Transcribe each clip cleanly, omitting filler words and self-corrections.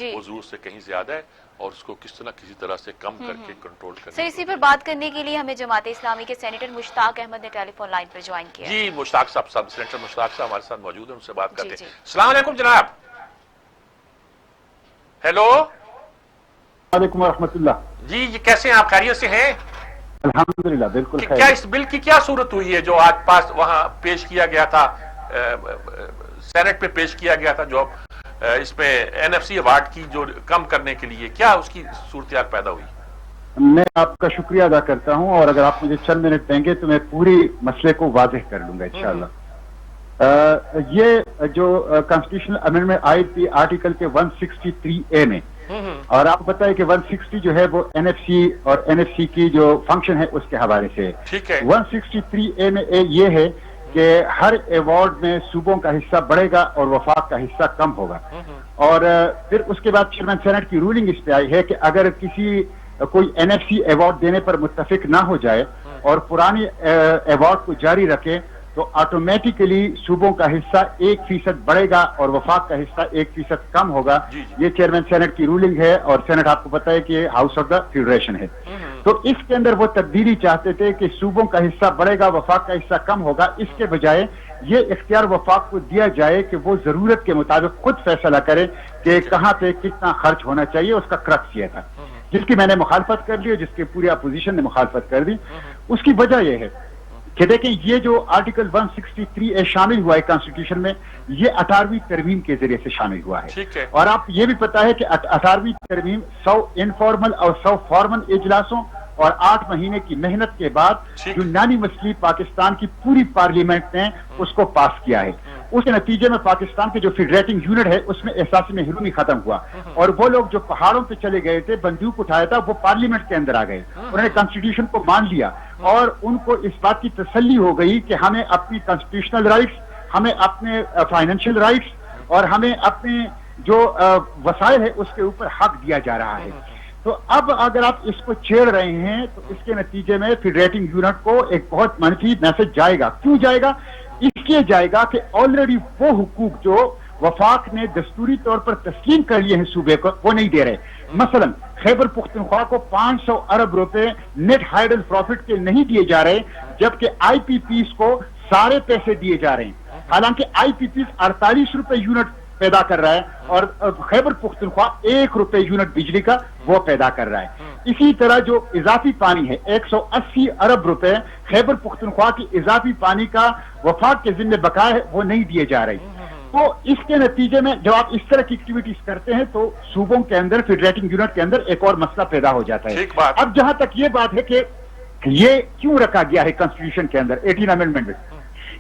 وہ ضرور سے کہیں زیادہ ہے اور اس کو کسی طرح سے کم کر کے کنٹرول کرنا. سر اسی پر بات کرنے کے لیے ہمیں جماعت اسلامی کے سینیٹر مشتاق احمد نے ٹیلی فون لائن پر جوائن کیا. جی مشتاق صاحب سینیٹر مشتاق صاحب ہمارے ساتھ موجود ہیں, ان سے بات کرتے ہیں. السلام علیکم جناب. ہیلو. وعلیکم ورحمۃ اللہ. جی کیسے ہیں آپ, خیریت سے ہیں؟ الحمدللہ بالکل خیر. کیا اس بل کی کیا صورت ہوئی ہے جو آج پاس وہاں پیش کیا گیا تھا, سینٹ پہ پیش کیا گیا تھا, جو اس میں NFC ایوارڈ کی جو کم کرنے کے لیے, کیا اس کی صورتحال پیدا ہوئی؟ میں آپ کا شکریہ ادا کرتا ہوں, اور اگر آپ مجھے چند منٹ دیں گے تو میں پوری مسئلے کو واضح کر لوں گا انشاءاللہ. یہ جو کانسٹیٹیوشنل امینڈمنٹ آئی تھی آرٹیکل کے 163A میں, اور آپ بتائیں کہ 160 جو ہے وہ NFC اور NFC کی جو فنکشن ہے اس کے حوالے سے. 163A میں یہ ہے کہ ہر ایوارڈ میں صوبوں کا حصہ بڑھے گا اور وفاق کا حصہ کم ہوگا. اور پھر اس کے بعد چیئرمین سینٹ کی رولنگ اس پہ آئی ہے کہ اگر کوئی NFC ایوارڈ دینے پر متفق نہ ہو جائے اور پرانی ایوارڈ کو جاری رکھے تو آٹومیٹیکلی صوبوں کا حصہ 1% بڑھے گا اور وفاق کا حصہ 1% کم ہوگا. یہ چیئرمین سینٹ کی رولنگ ہے, اور سینٹ آپ کو پتا ہے کہ ہاؤس آف دا فیڈریشن ہے. تو اس کے اندر وہ تبدیلی چاہتے تھے کہ صوبوں کا حصہ بڑھے گا, وفاق کا حصہ کم ہوگا. اس کے بجائے یہ اختیار وفاق کو دیا جائے کہ وہ ضرورت کے مطابق خود فیصلہ کرے کہ کہاں پہ کتنا خرچ ہونا چاہیے. اس کا کرکس یہ تھا جس کی میں نے مخالفت کر لی اور جس کی پوری اپوزیشن نے مخالفت کر دی. اس کی وجہ یہ ہے کہ دیکھیں یہ جو آرٹیکل 163A شامل ہوا ہے کانسٹیٹیوشن میں, یہ 18ویں ترمیم کے ذریعے سے شامل ہوا ہے. اور آپ یہ بھی پتا ہے کہ 18ویں ترمیم 100 انفارمل اور 100 فارمل اجلاسوں اور 8 مہینے کی محنت کے بعد یونانی مسئلہ پاکستان کی پوری پارلیمنٹ نے اس کو پاس کیا ہے. اس کے نتیجے میں پاکستان کے جو فیڈریٹنگ یونٹ ہے اس میں احساس محرومی ختم ہوا, اور وہ لوگ جو پہاڑوں پہ چلے گئے تھے, بندوق اٹھایا تھا, وہ پارلیمنٹ کے اندر آ گئے. انہوں نے کانسٹیٹیوشن کو مان لیا اور ان کو اس بات کی تسلی ہو گئی کہ ہمیں اپنی کانسٹیٹیوشنل رائٹس, ہمیں اپنے فائنینشیل رائٹس اور ہمیں اپنے جو وسائل ہے اس کے اوپر حق دیا جا رہا ہے. تو اب اگر آپ اس کو چھیڑ رہے ہیں تو اس کے نتیجے میں فیڈریٹنگ یونٹ کو ایک بہت منفی میسج جائے گا. کیوں جائے گا؟ اس لیے جائے گا کہ آلریڈی وہ حقوق جو وفاق نے دستوری طور پر تسلیم کر لیے ہیں صوبے کو, وہ نہیں دے رہے. مثلا خیبر پختونخوا کو 500 ارب روپے نیٹ ہائیڈل پروفٹ کے نہیں دیے جا رہے, جبکہ IPPs کو سارے پیسے دیے جا رہے ہیں. حالانکہ IPPs 48 روپے یونٹ پیدا کر رہا ہے اور خیبر پختونخوا 1 روپے یونٹ بجلی کا وہ پیدا کر رہا ہے. اسی طرح جو اضافی پانی ہے 180 ارب روپے خیبر پختونخوا کی اضافی پانی کا وفاق کے ذمہ بقا ہے, وہ نہیں دیے جا رہے. تو اس کے نتیجے میں جب آپ اس طرح کی ایکٹیویٹیز کرتے ہیں تو صوبوں کے اندر فیڈریٹنگ یونٹ کے اندر ایک اور مسئلہ پیدا ہو جاتا ہے. اب جہاں تک یہ بات ہے کہ یہ کیوں رکھا گیا ہے کانسٹیٹیوشن کے اندر 18 امینڈمنٹ میں,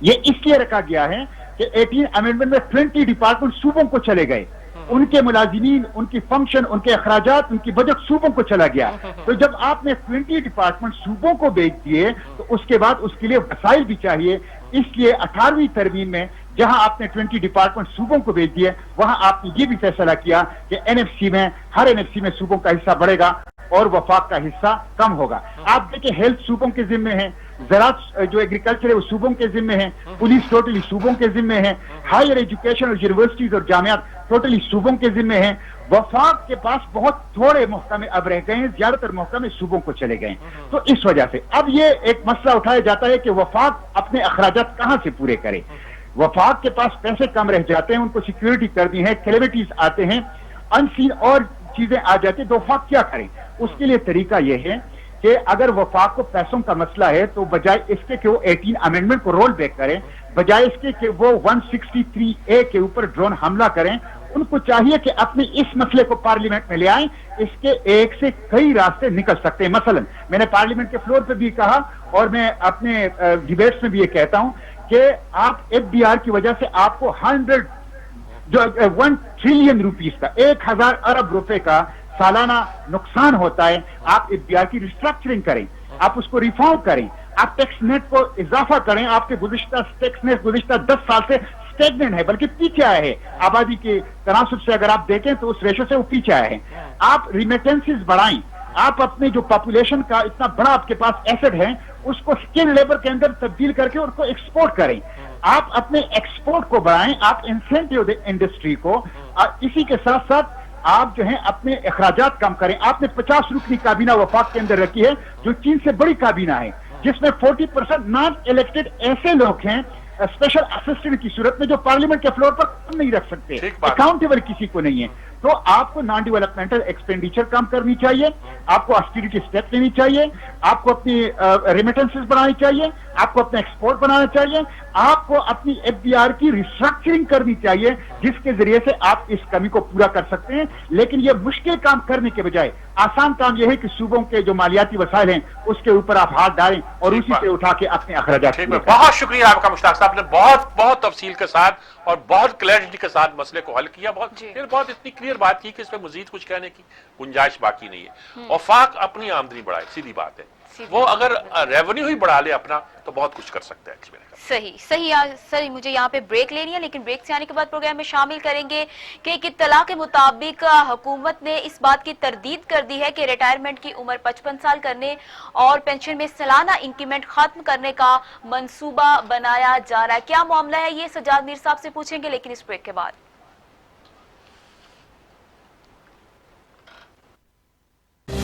یہ اس لیے رکھا گیا ہے کہ 18 امینڈمنٹ میں 20 ڈپارٹمنٹ صوبوں کو چلے گئے, ان کے ملازمین, ان کی فنکشن, ان کے اخراجات, ان کی بجٹ صوبوں کو چلا گیا. تو جب آپ نے 20 ڈپارٹمنٹ صوبوں کو بیچ دیے تو اس کے بعد اس کے لیے وسائل بھی چاہیے. اس لیے 18ویں ترمیم میں جہاں آپ نے 20 ڈپارٹمنٹ صوبوں کو بیچ دیے, وہاں آپ نے یہ بھی فیصلہ کیا کہ NFC میں, ہر NFC میں صوبوں کا حصہ بڑھے گا اور وفاق کا حصہ کم ہوگا. آپ دیکھیں ہیلتھ صوبوں کے ذمے ہیں, زراعت جو ایگریکلچر ہے وہ صوبوں کے ذمے ہیں, پولیس ٹوٹلی صوبوں کے ذمے ہیں, ہائر ایجوکیشن اور یونیورسٹیز اور جامعات ٹوٹلی صوبوں کے ذمے ہیں. وفاق کے پاس بہت تھوڑے محکمے اب رہ گئے ہیں, زیادہ تر محکمے صوبوں کو چلے گئے. تو اس وجہ سے اب یہ ایک مسئلہ اٹھایا جاتا ہے کہ وفاق اپنے اخراجات کہاں سے پورے کرے. وفاق کے پاس پیسے کم رہ جاتے ہیں, ان کو سیکیورٹی کرنی ہے, کیلیمٹیز آتے ہیں, انسین اور چیزیں آ جاتی ہیں, تو وفاق کیا کریں؟ اس کے لیے طریقہ یہ ہے کہ اگر وفاق کو پیسوں کا مسئلہ ہے تو بجائے اس کے کہ وہ 18 امینڈمنٹ کو رول بیک کریں, بجائے اس کے کہ وہ 163A کے اوپر ڈرون حملہ کریں, ان کو چاہیے کہ اپنے اس مسئلے کو پارلیمنٹ میں لے آئیں. اس کے ایک سے کئی راستے نکل سکتے ہیں. مثلا میں نے پارلیمنٹ کے فلور پہ بھی کہا اور میں اپنے ڈیبیٹس میں بھی یہ کہتا ہوں کہ آپ FDR کی وجہ سے آپ کو 1 ٹریلین روپیز کا 1000 ارب روپے کا سالانہ نقصان ہوتا ہے. آپ FDR کی ریسٹرکچرنگ کریں, آپ اس کو ریفارم کریں, آپ ٹیکس نیٹ کو اضافہ کریں. آپ کے گزشتہ ٹیکس نیٹ گزشتہ 10 سال سے اسٹیگننٹ ہے, بلکہ پیچھے آئے ہیں. آبادی کے تناسب سے اگر آپ دیکھیں تو اس ریشو سے وہ پیچھے آئے ہیں. آپ ریمیٹنسز بڑھائیں, آپ اپنے جو پاپولیشن کا اتنا بڑا آپ کے پاس ایسٹ ہے اس کو اسکل لیبر کے اندر تبدیل کر کے اس کو ایکسپورٹ کریں. آپ اپنے ایکسپورٹ کو بڑھائیں, آپ انسینٹیو دیں انڈسٹری کو. اسی کے ساتھ ساتھ آپ جو ہیں اپنے اخراجات کم کریں. آپ نے 50 رکنی کابینہ وفاق کے اندر رکھی ہے جو چین سے بڑی کابینہ ہے, جس میں 40% نان الیکٹڈ ایسے لوگ ہیں اسپیشل اسسٹنٹ کی صورت میں جو پارلیمنٹ کے فلور پر نہیں رکھ سکتے, اکاؤنٹیبل کسی کو نہیں ہے. تو آپ کو نان ڈیولپمنٹل ایکسپینڈیچر کم کرنی چاہیے, آپ کو آسٹیریٹی اسٹیپ لینی چاہیے, آپ کو اپنی ریمیٹنسز بنانی چاہیے, آپ کو اپنا ایکسپورٹ بنانا چاہیے, آپ کو اپنی ایف ڈی آر کی ریسٹرکچرنگ کرنی چاہیے جس کے ذریعے سے آپ اس کمی کو پورا کر سکتے ہیں. لیکن یہ مشکل کام کرنے کے بجائے آسان کام یہ ہے کہ صوبوں کے جو مالیاتی وسائل ہیں اس کے اوپر آپ ہاتھ ڈالیں اور اسی سے اٹھا کے اپنے اخراجات. بہت شکریہ آپ کا مشتاق صاحب نے بہت تفصیل کے ساتھ اور بہت کلیئرٹی کے ساتھ مسئلے کو حل کیا, بہت اتنی کلیئر بات کی کہ اس میں مزید کچھ کہنے کی گنجائش باقی نہیں ہے. وفاق اپنی آمدنی بڑھائے, سیدھی بات ہے, وہ اگر ریونیو ہی بڑھا لے اپنا تو بہت کچھ کر سکتا ہے. صحیح. مجھے یہاں پہ بریک لینی ہے, لیکن بریک سے آنے کے بعد پروگرام میں شامل کریں گے کہ ایک اطلاع کے مطابق حکومت نے اس بات کی تردید کر دی ہے کہ ریٹائرمنٹ کی عمر 55 سال کرنے اور پینشن میں سالانہ انکریمنٹ ختم کرنے کا منصوبہ بنایا جا رہا ہے. کیا معاملہ ہے یہ سجاد میر صاحب سے پوچھیں گے, لیکن اس بریک کے بعد.